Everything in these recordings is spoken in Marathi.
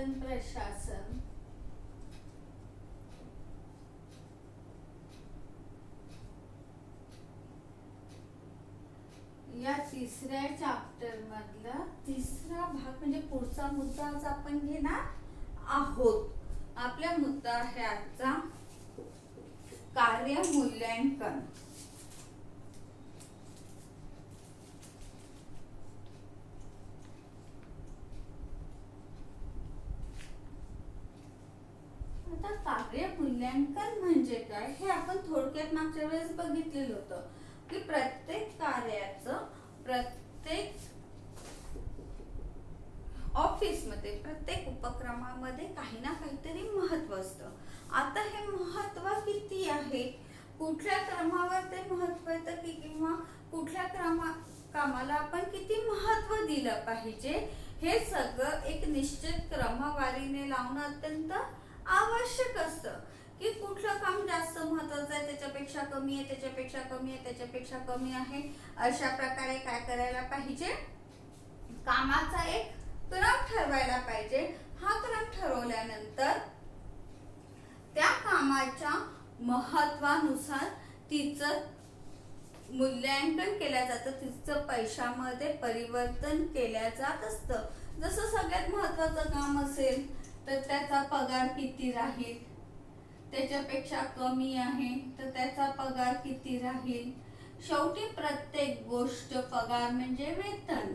वेतन प्रशासन या तिसऱ्या चॅप्टर मधला तिसरा भाग म्हणजे पुढचा मुद्दा आज आपण घेणार आहोत. आपला मुद्दा आहे आजचा कार्य मूल्यांकन. आता कार्य मूल्यांकन म्हणजे काय हे आपण थोडक्यात मागच्या वेळेस बघितलेलं होतं की प्रत्येक कार्याचं प्रत्येक ऑफिस मध्ये प्रत्येक उपक्रमामध्ये काही ना काहीतरी महत्व असतं. आता हे महत्व किती आहे, कुठल्या क्रमावर ते महत्व येतं की किंवा कुठल्या कामाला आपण किती महत्व दिलं पाहिजे हे सगळं एक निश्चित क्रमवारीने लावणं अत्यंत आवश्यक असतं. की कुठलं काम जास्त महत्वाचं आहे, त्याच्यापेक्षा कमी आहे, त्याच्यापेक्षा कमी आहे, त्याच्यापेक्षा कमी आहे, अशा प्रकारे काय करायला पाहिजे, कामाचा एक क्रम ठरवायला पाहिजे. हा क्रम ठरवल्यानंतर त्या कामाच्या महत्वानुसार तिचं मूल्यांकन केलं जातं, तिचं पैशामध्ये परिवर्तन केलं जात असतं. जसं सगळ्यात महत्वाचं काम असेल तर त्याचा पगार किती राहील, त्याच्यापेक्षा कमी आहे तर त्याचा पगार किती राहील. शेवटी प्रत्येक गोष्ट पगार म्हणजे वेतन.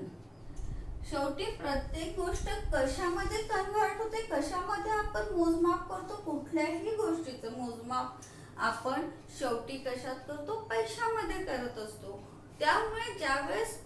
शेवटी प्रत्येक गोष्ट कशामध्ये कन्वर्ट होते, कशामध्ये आपण मोजमाप करतो, कुठल्याही गोष्टीचं मोजमाप आपण शेवटी कशात करतो, पैशामध्ये करत असतो. त्यामुळे ज्यावेळेस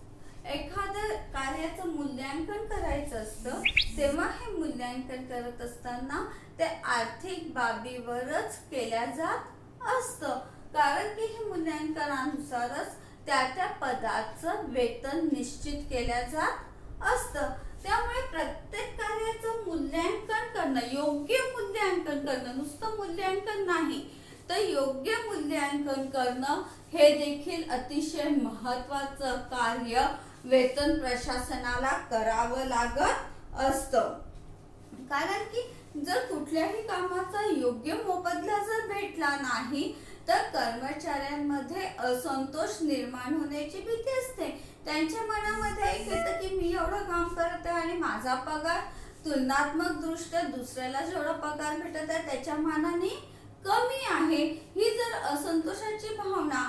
एखाद्या कार्याचं मूल्यांकन करायचं असतं तेव्हा हे मूल्यांकन करत असताना ते आर्थिक बाबीवरच केल्या जात असतं. कारण की हे मूल्यांकनानुसारच त्या पदाचं वेतन निश्चित केल्या जात असतं. त्यामुळे प्रत्येक कार्याचं मूल्यांकन करणं, योग्य मूल्यांकन करणं, नुसतं मूल्यांकन नाही तर योग्य मूल्यांकन करणं हे देखील अतिशय महत्त्वाचं कार्य वेतन प्रशासनाला करावं लागत असतं. कारण की जर कुठल्याही कामाचा योग्य मोबदला जर भेटला नाही तर कर्मचाऱ्यांमध्ये असंतोष निर्माण होण्याची भीती असते. त्यांच्या मनामध्ये एक येतं की मी एवढं काम करत आहे आणि माझा पगार तुलनात्मक दृष्ट्या दुसऱ्याला जेवढा पगार भेटत आहे त्याच्या मानाने कमी आहे. ही जर असंतोषाची भावना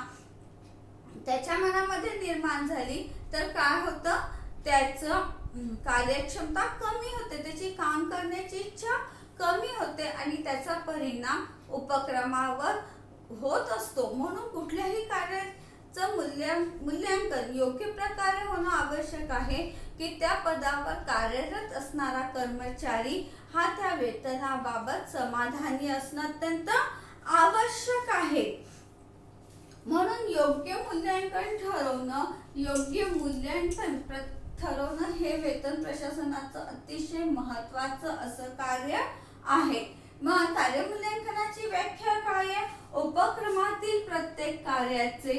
त्याच्या मनामध्ये निर्माण झाली तर काय होतं, त्याचं कार्यक्षमता कमी होते, त्याची काम करण्याची इच्छा कमी होते आणि त्याचा परिणाम उपक्रमावर होत असतो. म्हणून कुठल्याही कार्याचं मूल्यांकन योग्य प्रकारे होणं आवश्यक आहे की त्या पदावर कार्यरत असणारा कर्मचारी हा त्या वेतनाबाबत समाधानी असणं अत्यंत आवश्यक आहे. म्हणून योग्य मूल्यांकन ठरवणं हे वेतन प्रशासनाचं अतिशय महत्त्वाचं असं कार्य आहे. मग कार्य मूल्यांकनाची व्याख्या काय आहे, उपक्रमातील प्रत्येक कार्याचे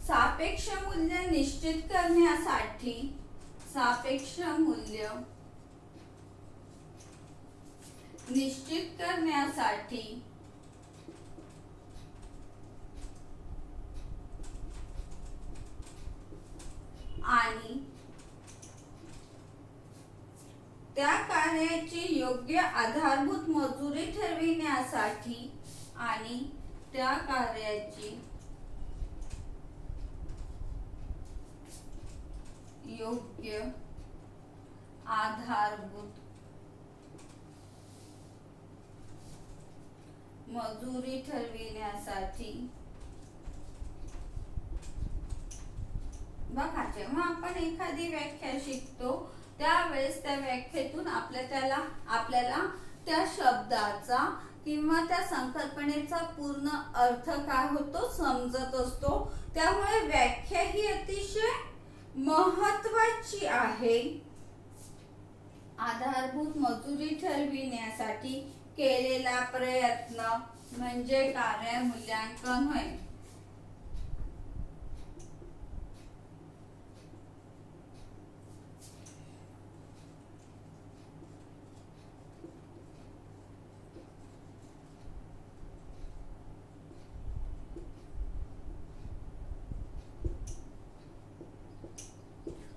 सापेक्ष मूल्य निश्चित करण्यासाठी आणि त्या कार्याची योग्य आधारभूत मजुरी ठरविण्यासाठी आणि त्या कार्याची योग्य आधारभूत मजुरी ठरविण्यासाठी बघा, जेव्हा आपण एखादी व्याख्या शिकतो त्यावेळेस त्या व्याख्येतून आपल्याला त्या शब्दाचा किंवा त्या संकल्पनेचा पूर्ण अर्थ काय होतो समजत असतो. त्यामुळे व्याख्या ही अतिशय महत्त्वाची आहे. आधारभूत मजुरी ठरविण्यासाठी केलेला प्रयत्न म्हणजे कार्य मूल्यांकन होय.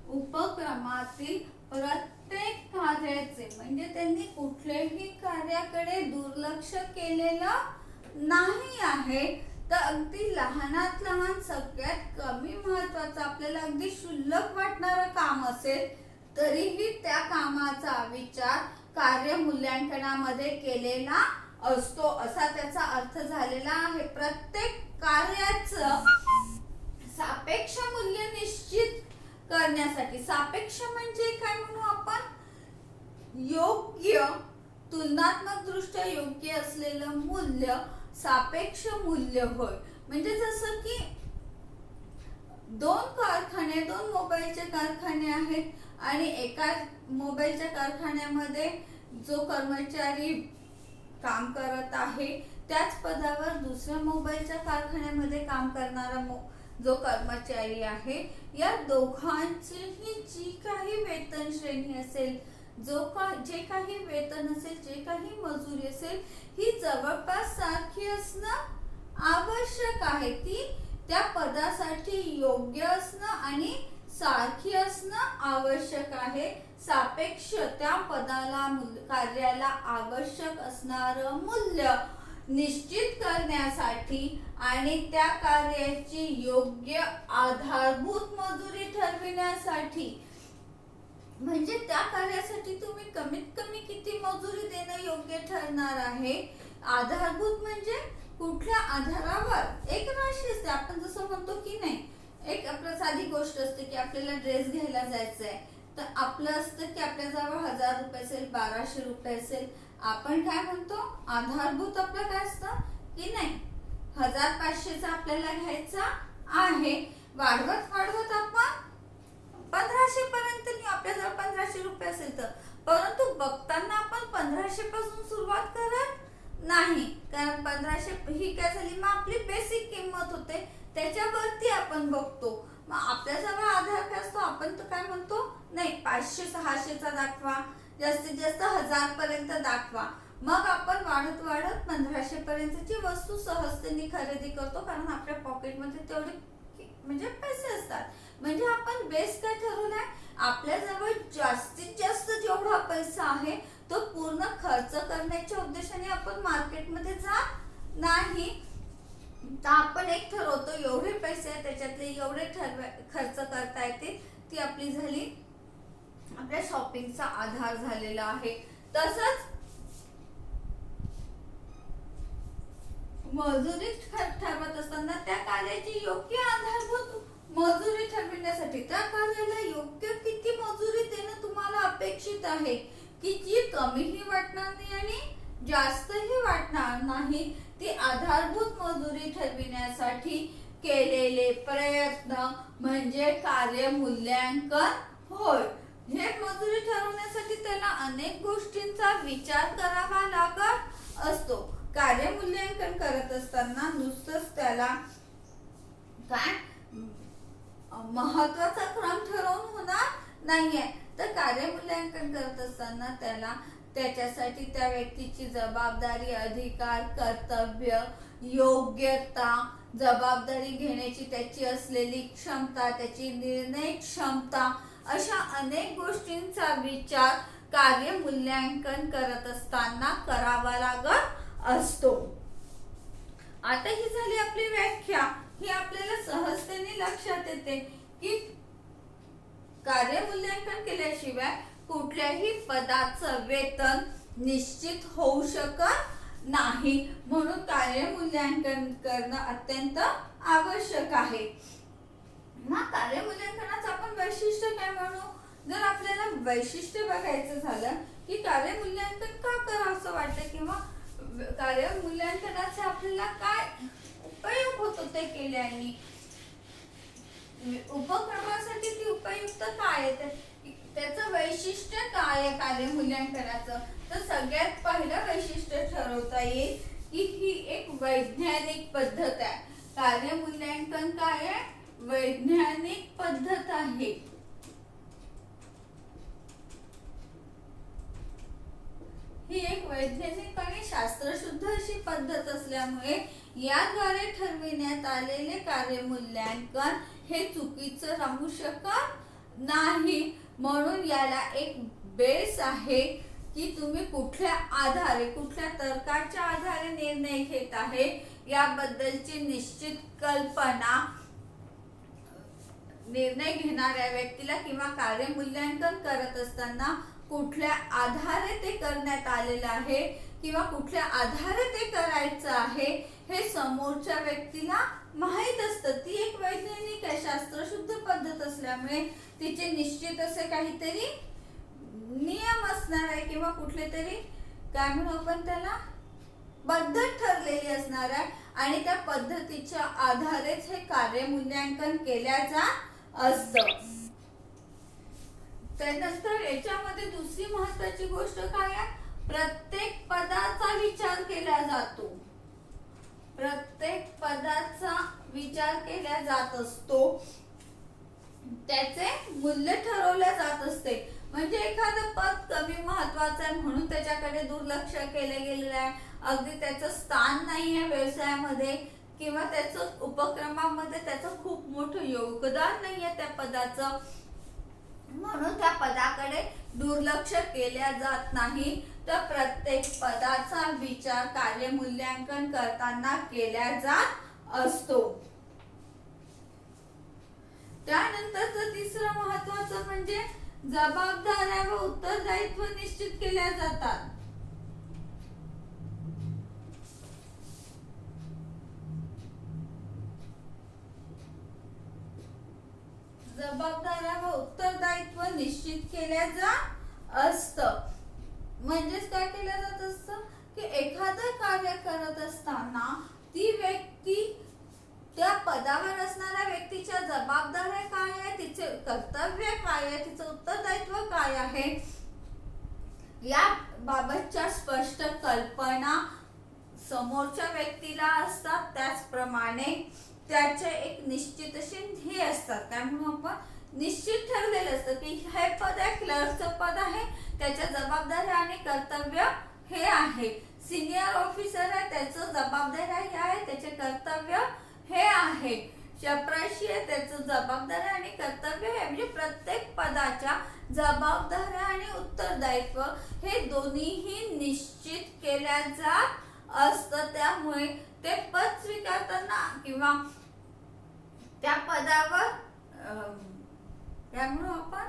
उपक्रमातील प्रत्येक कार्याचे म्हणजे त्यांनी कुठल्याही कार्याकडे दुर्लक्ष केलेलं नाही आहे. तर अगदी लहानात लहान सगळ्यात कमी महत्वाचं आपल्याला अगदी क्षुल्लक वाटणारं काम असेल तरीही त्या कामाचा विचार कार्य मूल्यांकनामध्ये केलेला असतो असा त्याचा अर्थ झालेला आहे. प्रत्येक कार्याचं सापेक्ष मूल्य निश्चित करण्यासाठी, सापेक्ष म्हणजे काय म्हणू आपण, योग्य तुलनात्मक दृष्ट्या योग्य असलेलं मूल्य सापेक्ष मूल्य होय. म्हणजे जसं की दोन मोबाईलचे कारखाने आहेत आणि एका मोबाईलच्या कारखान्यामध्ये जो कर्मचारी काम करत आहे त्याच पदावर दुसऱ्या मोबाईलच्या कारखान्यामध्ये काम करणारा जो कर्मचारी आहे, या दोघांचीही जी काही वेतन श्रेणी असेल, जे काही वेतन असेल, जे काही मजुरी असेल, ही जवळपास सारखी असणं आवश्यक आहे. ती त्या पदासाठी योग्य असणं आणि सारखी असणं आवश्यक आहे. सापेक्ष त्या पदाला कार्याला आवश्यक असणारं मूल्य निश्चित करण्यासाठी आणि त्या कार्याची योग्य आधारभूत मजुरी ठरविण्यासाठी, म्हणजे त्या कार्यासाठी तुम्ही कमीत कमी किती मजुरी देणं योग्य ठरणार आहे. आधारभूत म्हणजे कुठल्या आधारावर, एक राशी असते. आपण जसं म्हणतो की नाही, एक आपलं साधी गोष्ट असते की आपल्याला ड्रेस घ्यायला जायचंय, तर आपलं असतं की आपल्याजवळ 1000 रुपये असेल, 1200 रुपये असेल. आपण काय म्हणतो, आधारभूत आपलं काय असतं की नाही 1500चा आपल्याला घ्यायचा आहे. वाढवत वाढवत आपण 1500 पर्यंत नेऊ, आपल्याजवळ 1500 रुपये असेल तर. परंतु बघताना आपण 1500 पासून सुरुवात करत नाही, कारण 1500 ही काय झाली मग आपली बेसिक किंमत होते, त्याच्यावरती आपण बघतो. मग आपल्याजवळ आधार काय असतो, आपण तर काय म्हणतो, नाही 500-600चा दाखवा, जास्तीत जास्त 1000 पर्यंत दाखवा. मग आपण वाढत वाढत 1500 पर्यंतची वस्तू सहजतेने खरेदी करतो, कारण आपल्या पॉकेटमध्ये तेवढे म्हणजे पैसे असतात. म्हणजे आपण बेस काय ठरवलाय, आपल्याजवळ जास्तीत जास्त जेवढा पैसा आहे तो पूर्ण खर्च करण्याच्या उद्देशाने आपण मार्केटमध्ये जात नाही. तर आपण एक ठरवतो एवढे पैसे आहेत, त्याच्यातले एवढे खर्च करता येते. ती आपली झाली आपल्या शॉपिंगचा आधार झालेला आहे. तसंच मजुरी ठरवत असताना त्या कार्याची योग्य आधारभूत मजुरी ठरविण्यासाठी त्या कार्याला योग्य किती मजुरी देणं तुम्हाला अपेक्षित आहे, की जी कमीही वाटणार नाही आणि जास्तही वाटणार नाही, ती आधारभूत मजुरी ठरविण्यासाठी केलेले प्रयत्न म्हणजे कार्य मूल्यांकन होय. हे मजुरी ठरवण्यासाठी त्याला अनेक गोष्टींचा विचार करावा लागत असतो. कार्य मूल्यांकन करत असताना नुसतंच त्याला काय महत्वाचा क्रम ठरवून होणार नाहीये, तर कार्य मूल्यांकन करत असताना त्याला त्याच्यासाठी त्या व्यक्तीची जबाबदारी, अधिकार, कर्तव्य, योग्यता, जबाबदारी घेण्याची त्याची असलेली क्षमता, त्याची निर्णय क्षमता, अशा अनेक गोष्टींचा विचार कार्य मूल्यांकन करत असताना करावा लागत असतो. आता ही झाली आपली व्याख्या. ही आपल्याला सहजतेने लक्षात येते की कार्य मूल्यांकन केल्याशिवाय कुठल्याही पदाचं वेतन निश्चित होऊ शकत नाही. म्हणून कार्य मूल्यांकन करणं अत्यंत आवश्यक आहे. मग कार्य मूल्यांकनाचं आपण वैशिष्ट्य काय म्हणू, जर आपल्याला वैशिष्ट्य बघायचं झालं की कार्य मूल्यांकन का करावं असं वाटतं किंवा कार्य मूल्यांकनाचे आपल्याला काय उपयोग होतो ते केल्याने, उपक्रमासाठी ती उपयुक्त काय आहे त्याचं वैशिष्ट्य काय आहे कार्य मूल्यांकनाचं, तर सगळ्यात पहिलं वैशिष्ट्य ठरवता येईल की ही एक वैज्ञानिक पद्धत आहे. कार्य मूल्यांकन काय आहे, वैज्ञानिक पद्धत आहे. ही एक वैज्ञानिक आणि शास्त्रशुद्ध अशी पद्धत असल्यामुळे याद्वारे ठरविण्यात आलेले कार्य मूल्यांकन हे चुकीचं राहू शकत नाही. म्हणून याला एक बेस आहे की तुम्ही कुठल्या आधारे, कुठल्या तर्काच्या आधारे निर्णय घेत आहे याबद्दलची निश्चित कल्पना निर्णय घेणाऱ्या व्यक्तीला किंवा कार्य मूल्यांकन करत असताना कुठल्या आधारे ते करण्यात आलेलं आहे किंवा कुठल्या आधारे ते करायचं आहे हे समोरच्या व्यक्तीला माहित असतं. ती एक वैज्ञानिक आहे, शास्त्रशुद्ध पद्धत असल्यामुळे तिचे निश्चित असे काहीतरी नियम असणार आहे किंवा कुठले तरी काय म्हणू आपण त्याला पद्धत ठरलेली असणार आहे आणि त्या पद्धतीच्या आधारेच हे कार्य मूल्यांकन केल्या जात असतं. त्यानंतर याच्यामध्ये दुसरी महत्त्वाची गोष्ट काय आहे, प्रत्येक पदाचा विचार केला जातो. प्रत्येक पदाचा विचार केला जात असतो, त्याचे मूल्य ठरवले जात असते. म्हणजे एखादं पद कमी महत्वाचं आहे म्हणून त्याच्याकडे दुर्लक्ष केले गेलेलं आहे, अगदी त्याचं स्थान नाही आहे व्यवसायामध्ये किंवा त्याचं उपक्रमामध्ये त्याचं खूप मोठं योगदान नाही आहे त्या पदाचं, म्हणून त्या पदाकडे दुर्लक्ष केल्या जात नाही. तर प्रत्येक पदाचा विचार कार्य मूल्यांकन करताना केला जात असतो. त्यानंतरचं तिसरं महत्वाचं म्हणजे जबाबदाऱ्या व उत्तरदायित्व निश्चित केल्या जातात. जबाबदाऱ्या व उत्तरदायित्व निश्चित केल्या जात असतं. म्हणजेच काय केलं जात असतं की एखादं कार्य करत असताना ती व्यक्ती, त्या पदावर असणाऱ्या व्यक्तीच्या जबाबदाऱ्या काय आहे, तिचे कर्तव्य काय आहे, तिचं उत्तरदायित्व काय आहे या बाबतच्या स्पष्ट कल्पना समोरच्या व्यक्तीला असतात. त्याचप्रमाणे त्याचे एक निश्चित असे ध्येय असतात. त्यामुळे आपण निश्चित ठरलेलं असतं की हे पद आहे, क्लर्कचं पद आहे, त्याच्या जबाबदाऱ्या आणि कर्तव्य हे आहे. सिनियर ऑफिसर आहे, त्याचं जबाबदाऱ्या हे आहे, त्याचे कर्तव्य हे आहे. चपराशी आहे, त्याचं जबाबदाऱ्या आणि कर्तव्य हे. म्हणजे प्रत्येक पदाच्या जबाबदाऱ्या आणि उत्तरदायित्व हे दोन्हीही निश्चित केल्या जात असतं. त्यामुळे ते पद स्वीकारताना किंवा त्या पदावर त्यामुळे आपण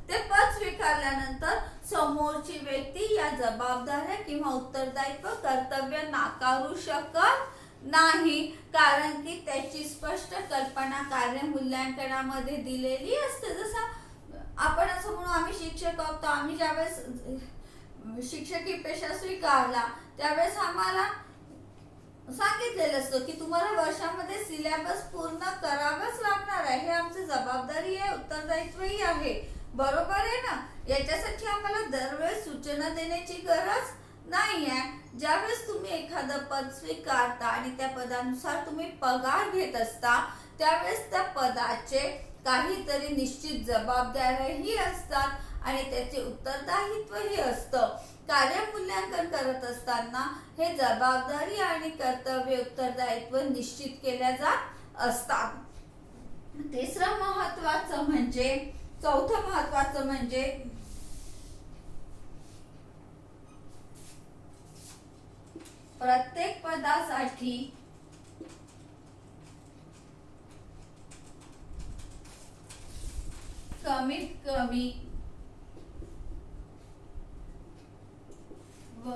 ते पद स्वीकारल्यानंतर समोरची व्यक्ती या जबाबदाऱ्या किंवा उत्तरदायित्व कर्तव्य नाकारू शकत नाही, कारण की त्याची स्पष्ट कल्पना कार्य मूल्यांकनामध्ये दिलेली असते. जसं आपण असं म्हणू, आम्ही शिक्षक आहोत, आम्ही ज्यावेळेस शिक्षकी पेशा स्वीकारला त्यावेळेस आम्हाला सांगितलेलं असतं की तुम्हाला वर्षामध्ये सिलेबस पूर्ण करावंच लागणार आहे, हे आमची जबाबदारी आहे, उत्तरदायित्वही आहे. बरोबर आहे ना. याच्यासाठी आम्हाला दरवेळेस सूचना देण्याची गरज नाही आहे. ज्यावेळेस तुम्ही एखादं पद स्वीकारता आणि त्या पदानुसार तुम्ही पगार घेत असता त्यावेळेस त्या पदाचे काहीतरी निश्चित जबाबदाऱ्याही असतात आणि त्याचे उत्तरदायित्वही असतं. कार्य मूल्यांकन करत असताना हे जबाबदारी आणि कर्तव्य उत्तरदायित्व निश्चित केल्या जात असतात. तिसरं महत्वाचं म्हणजे, चौथं महत्वाचं म्हणजे प्रत्येक पदासाठी कमीत कमी व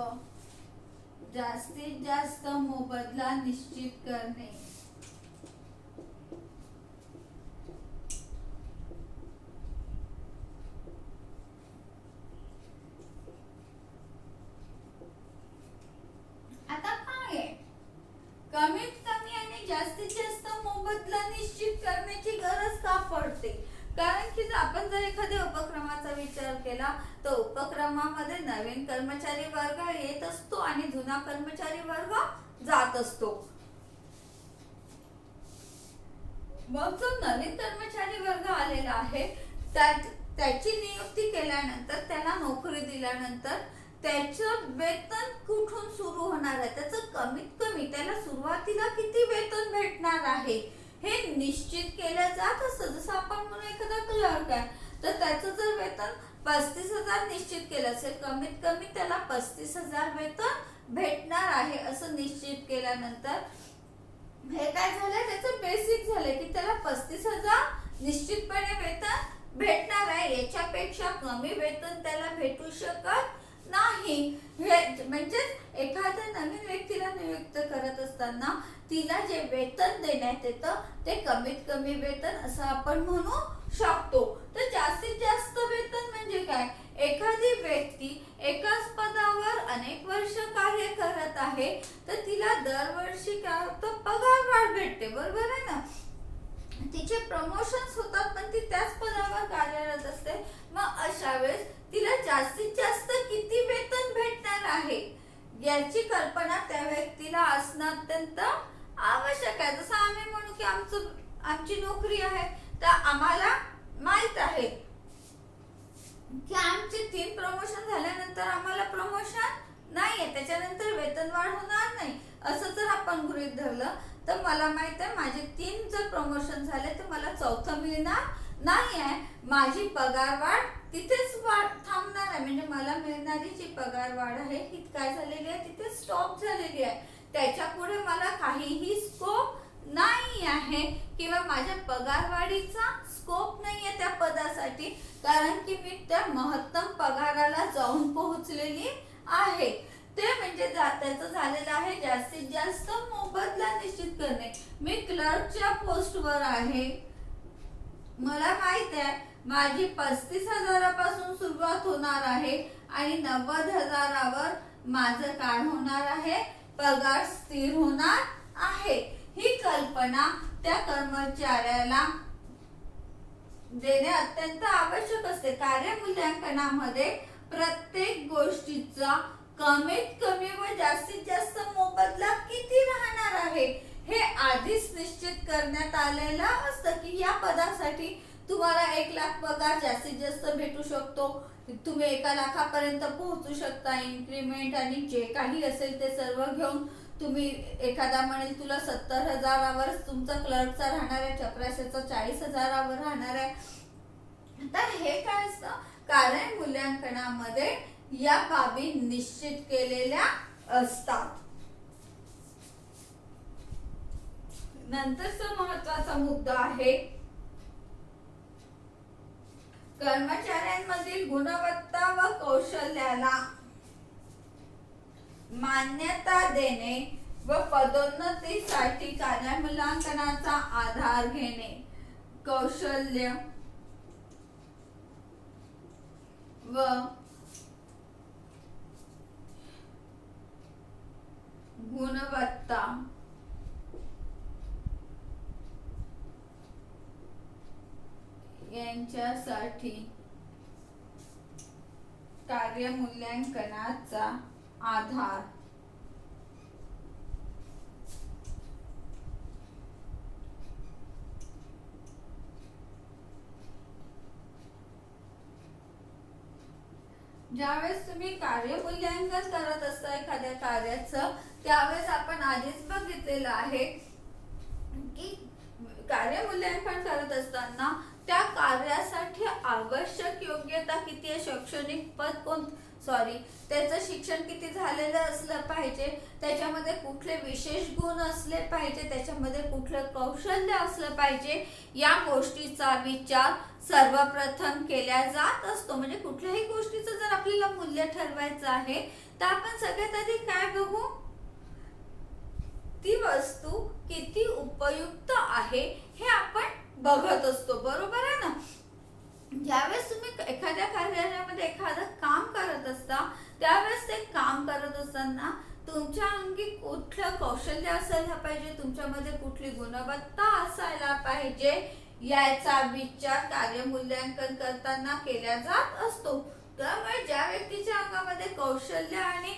जास्तीत जास्त मोबदला निश्चित करणे. आता काय आहे, कमीत कमी आणि जास्तीत जास्त मोबदला निश्चित करण्याची गरज का पडते, कारण की आपण जर एखाद्या उपक्रमाचा विचार केला तर उपक्रमामध्ये नवीन कर्मचारी वर्ग येत असतो आणि जुना कर्मचारी वर्ग जात असतो. मग जो नवीन कर्मचारी वर्ग आलेला आहे त्याची नियुक्ती केल्यानंतर, त्याला नोकरी दिल्यानंतर त्याचं वेतन कुठून सुरू होणार आहे, त्याचं कमीत कमी त्याला सुरुवातीला किती वेतन भेटणार आहे हे निश्चित केलं जात असतं. जसं आपण म्हणून एखादा क्लर्क आहे तर त्याचं जर वेतन 35,000 निश्चित केलं असेल, कमीत कमी त्याला 35,000 वेतन भेटणार आहे असं निश्चित केल्यानंतर हे काय झालं, त्याचं बेसिक झालं की त्याला 35,000 निश्चितपणे वेतन भेटणार आहे. याच्यापेक्षा कमी वेतन त्याला भेटू शकत नाही. हे म्हणजे एखाद्या नवीन व्यक्तीला नियुक्त करत असताना तिला जे वेतन देण्यात येतं ते कमीत कमी वेतन असं आपण म्हणू शकतो. तर जास्तीत जास्त वेतन म्हणजे काय, एखादी व्यक्ती एकाच पदावर अनेक वर्ष कार्य करत आहे तर तिला दरवर्षी काय होतं, पगारवाढ भेटते, बरोबर आहे ना. तिचे प्रमोशन्स होतात पण ती त्याच पदावर कार्यरत असते. मग अशा वेळेस तिला जास्तीत जास्त किती वेतन भेटणार आहे याची कल्पना त्या व्यक्तीला असणं अत्यंत आवश्यक आहे. जसं आम्ही म्हणू की आमची नोकरी आहे तर आम्हाला माहित आहे की आमचे 3 प्रमोशन झाल्यानंतर आम्हाला प्रमोशन नाहीये, त्याच्यानंतर वेतनवाढ होणार नाही असं जर आपण गृहीत धरलं तर मला माहित आहे माझे 3 जर प्रमोशन झाले तर मला 4थं मिळणार नाही आहे. माझी पगारवाढ तिथेच थांबणार आहे. म्हणजे मला मिळणारी जी पगारवाढ आहे ही काय झालेली आहे, तिथे स्टॉप झालेली आहे. त्याच्या पुढे मला काहीही स्कोप नाही आहे किंवा माझ्या पगारवाढीचा स्कोप नाहीये त्या पदासाठी, कारण की मी त्या महत्तम पगाराला जाऊन पोहोचलेली आहे. ते म्हणजे त्याचं झालेलं आहे जास्तीत जास्त मोबदला निश्चित करणे. मी क्लर्कच्या पोस्टवर आहे, मला माहित आहे माझी 35,000 पासून सुरुवात होणार आहे आणि 90,000वर माझं काय होणार आहे, पगार स्थिर होणार आहे. ही कल्पना त्या कर्मचाऱ्याला देणे अत्यंत आवश्यक असते. कार्य मूल्यांकनामध्ये प्रत्येक गोष्टीचा कमीत कमी व जास्तीत जास्त मोबदला किती राहणार आहे हे आधीच निश्चित करण्यात आलेलं असतं की या पदासाठी तुम्हाला 1 लाख पगार जास्तीत जास्त भेटू शकतो, तुम्ही 1 लाखापर्यंत पोहोचू शकता. इन्क्रीमेंट आणि जे काही असेल ते सर्व घेऊन तुम्ही, एखादा म्हणेल तुला 70,000वर तुमचा क्लर्कचा राहणार आहे, चपराशाचा 40,000वर राहणार आहे. तर हे काय असतं, कार्य मूल्यांकनामध्ये या बाबी निश्चित केलेल्या असतात. नंतरचा महत्त्वाचा मुद्दा आहे कर्मचाऱ्यांमधील गुणवत्ता व कौशल्याला मान्यता देणे व पदोन्नतीसाठी कार्य मूल्यांकनाचा आधार घेणे. कौशल्य व गुणवत्ता यांच्यासाठी कार्य मूल्यांकनाचा आधार ज्यावेळेस तुम्ही कार्य मूल्यांकन करत असता एखाद्या कार्याचं, त्यावेळेस आपण आधीच बघितलेलं आहे की कार्य मूल्यांकन करत असताना त्या कार्यासाठी आवश्यक योग्यता किती आहे, शैक्षणिक पद त्याचं शिक्षण किती झालेलं असलं पाहिजे, त्याच्यामध्ये कुठले विशेष गुण असले पाहिजे, त्याच्यामध्ये कुठलं कौशल्य असलं पाहिजे, या गोष्टीचा विचार सर्वप्रथम केला जात असतो. म्हणजे कुठल्याही गोष्टीचं जर आपल्याला मूल्य ठरवायचं आहे तर आपण सगळ्यात आधी काय बघू, ती वस्तू किती उपयुक्त आहे हे आपण बघत असतो, बरोबर आहे ना. ज्यावेळेस तुम्ही एखाद्या कार्यालयामध्ये एखादं काम करत असता त्यावेळेस ते काम करत असताना तुमच्या अंगी कुठलं कौशल्य असायला पाहिजे, तुमच्यामध्ये कुठली गुणवत्ता असायला पाहिजे, याचा विचार कार्यमूल्यांकन करताना केला जात असतो. त्यामुळे ज्या व्यक्तीच्या अंगामध्ये कौशल्य आणि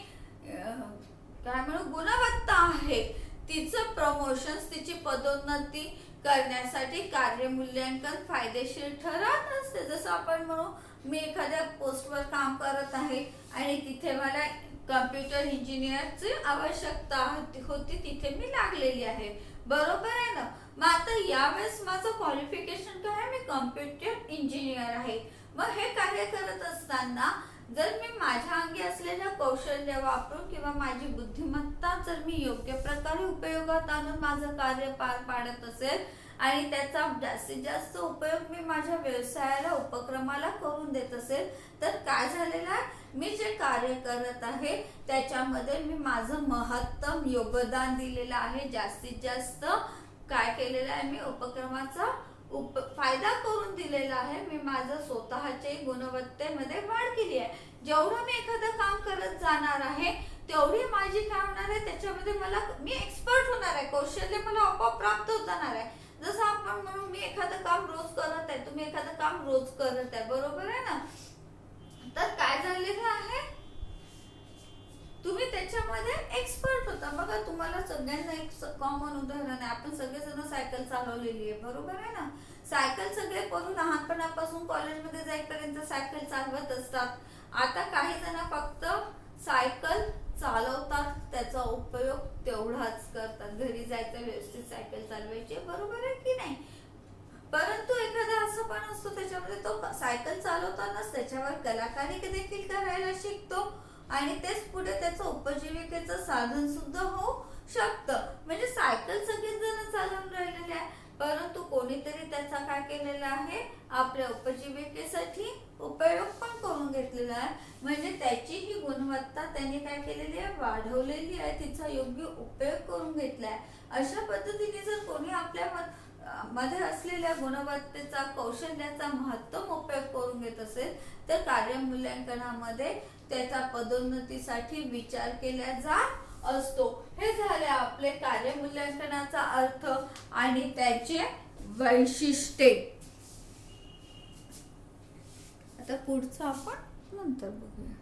काय म्हणू गुणवत्ता आहे, तिचं प्रमोशन, तिची पदोन्नती करण्यासाठी कार्यमूल्यांकन फायदेशीर ठरत असते. जसं आपण म्हणू, मी एखाद्या पोस्टवर काम करत आहे आणि तिथे मला कम्प्युटर इंजिनियरची आवश्यकता होती, तिथे मी लागलेली आहे, बरोबर आहे ना. मग आता यावेळेस माझं क्वालिफिकेशन काय आहे, मी कम्प्युटर इंजिनियर आहे. मग हे कार्य करत असताना जर मी माझ्या अंगी असलेलं कौशल्य वापरून किंवा माझी बुद्धिमत्ता जर मी योग्य प्रकारे उपयोगात आणून माझं कार्य पार पाडत असेल आणि त्याचा जास्तीत जास्त उपयोग मी माझ्या व्यवसायाला, उपक्रमाला करून देत असेल, तर काय झालेलं आहे, मी जे कार्य करत आहे त्याच्यामध्ये मी माझं महत्तम योगदान दिलेलं आहे. जास्तीत जास्त काय केलेलं आहे, मी उपक्रमाचा फायदा करून दिलेला आहे. मी माझं स्वतःच्या गुणवत्तेमध्ये वाढ केली आहे. जेवढं मी एखादं काम करत जाणार आहे तेवढी माझी काय होणार आहे, त्याच्यामध्ये मी एक्सपर्ट होणार आहे, कौशल्य मला आपोआप प्राप्त होत जाणार आहे. जसं आपण म्हणून मी एखादं काम रोज करत आहे, तुम्ही एखादं काम रोज करत आहे, बरोबर आहे ना. तर काय झालेलं आहे, तुम्ही त्याच्यामध्ये एक्सपर्ट होता. बघा, तुम्हाला सगळ्यांना एक कॉमन उदाहरण आहे, आपण सगळेजण सायकल चालवलेली आहे, बरोबर आहे ना. सायकल सगळे करून लहानपणापासून कॉलेजमध्ये जाईपर्यंत सायकल चालवत असतात. आता काही जण फक्त सायकल चालवतात, त्याचा उपयोग तेवढाच करतात, घरी जायचं व्यवस्थित सायकल चालवायची, बरोबर आहे की नाही. परंतु एखादा असं पण असतो त्याच्यामध्ये तो सायकल चालवतानाच त्याच्यावर कलाकारी देखील करायला शिकतो आणि तेच पुढे त्याचं उपजीविकेचं साधन सुद्धा होऊ शकतं. म्हणजे सायकल सगळेच जण चालवून राहिलेले आहे, परंतु कोणीतरी त्याचा काय केलेला आहे, आपल्या उपजीविकेसाठी उपयोग पण करून घेतलेला आहे. म्हणजे त्याची ही गुणवत्ता त्यांनी काय केलेली आहे, वाढवलेली आहे, तिचा योग्य उपयोग करून घेतला आहे. अशा पद्धतीने जर कोणी आपल्या मध्ये असलेल्या गुणवत्तेचा, कौशल्याचा महत्तम उपयोग करून घेत असेल, तर कार्यमूल्यांकनामध्ये त्याचा पदोन्नतीसाठी विचार केला जात असतो. हे झाले आपले कार्यमूल्यांकनाचा अर्थ आणि त्याचे वैशिष्ट्ये. आता पुढचं आपण नंतर बघूया.